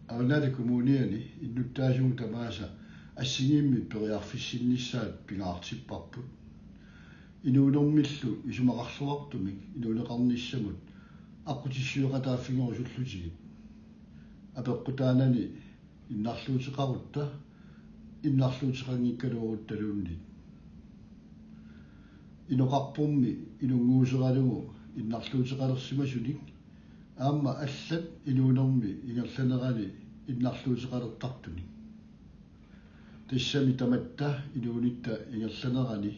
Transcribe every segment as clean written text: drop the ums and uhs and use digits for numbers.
Aunari komuniani innuttaasung tamaasa assingimmi periarfissinnissaat pingaartipparput inuunermillu isumaqarluartumik inuuneqarnissamut aqutissuuqataaffingorusullutigit apeqqutaanani innarluutiqarutta innarluutiqanngikkaluuruttalууннит inoqarpummi inunguuseralugu innarluutiqalersimasunik aamma аллат инуунерми ингерланерани иннарлуутеқалертартуни тассами таматта инуунитта ингерланерани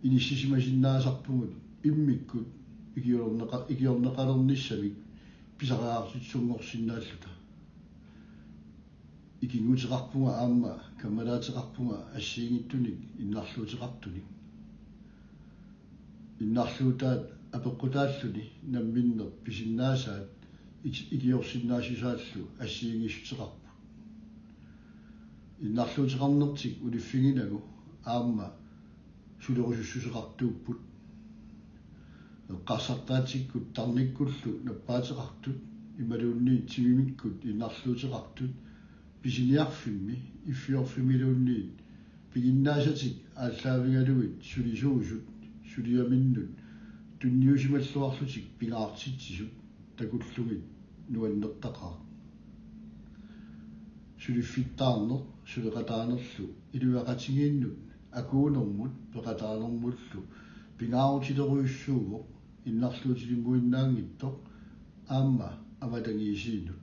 иниссисимасиннаасарпугут иммиккут игиорнеқалерниссамик писараартитсунгорсиннааллута икингутеқарпунга аама камалаатеқарпунга ассиингиттуник иннарлуутеқартуник иннарлуутаат апеққутааллуни намминнер писиннаасаат игиорсиннаасисааллу ассиингиссутеқарпу иннарлуутеқарнертик улиффигинагу аама сулерусуссусеқартууппут эққарсартаатиккут тарниккуллу наппаатеқартут ималуунни тимимиккут иннарлуутеқартут писиниарфимми иффиорфимилуунни пигиннаасатик ааллаавигалугит сулисуусут сулиаминнут тунниусималлуарлутик пингаартитсисут такуллугит нуаннертақаа сулиффиттаарнер сулеқатаанерлу илуақатигииннут акуунэрмут пеқатаанермуллу пингаарутилеруйуссууго иннарлуутилиммуиннаангиттоқ аама аматангиисииннут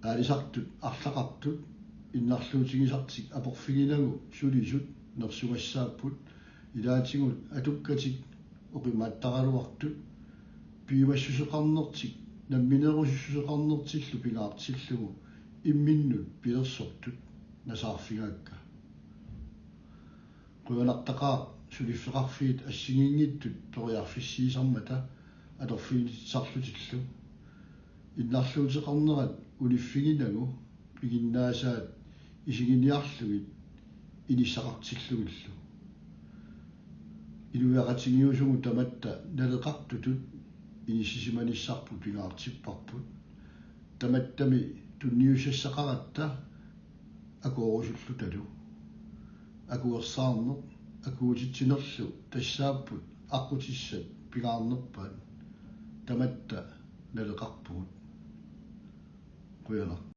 аалисартут арлақартут иннарлуутигисартик апорфигинагу сулисут нерсугассааппут илаатигут атуккатик оқимааттаралуартут пиивассусеқарнертик намминерусуссусеқарнертиллу пингаартиллугу имминнут пилерсортут насаарфигаакка қуянартақаа сулиффеқарфиит ассигингиттут периарфиссиисармата алерфиитсарлутиллу иннарлуутеқарнерат улиффигинагу пигиннаасаат исигиниарлугит иниссақартиллугиллу илуяқатигиусугу таматта налеқартутут иниссисиманиссарпу пингаартиппарпут таматтами тунниусассақаратта акуорусуллуталу акуерсаарнеқ акуутитсинерлу тассааппут аққутиссат пигаарнерпаат таматта налеқарпугут қуяна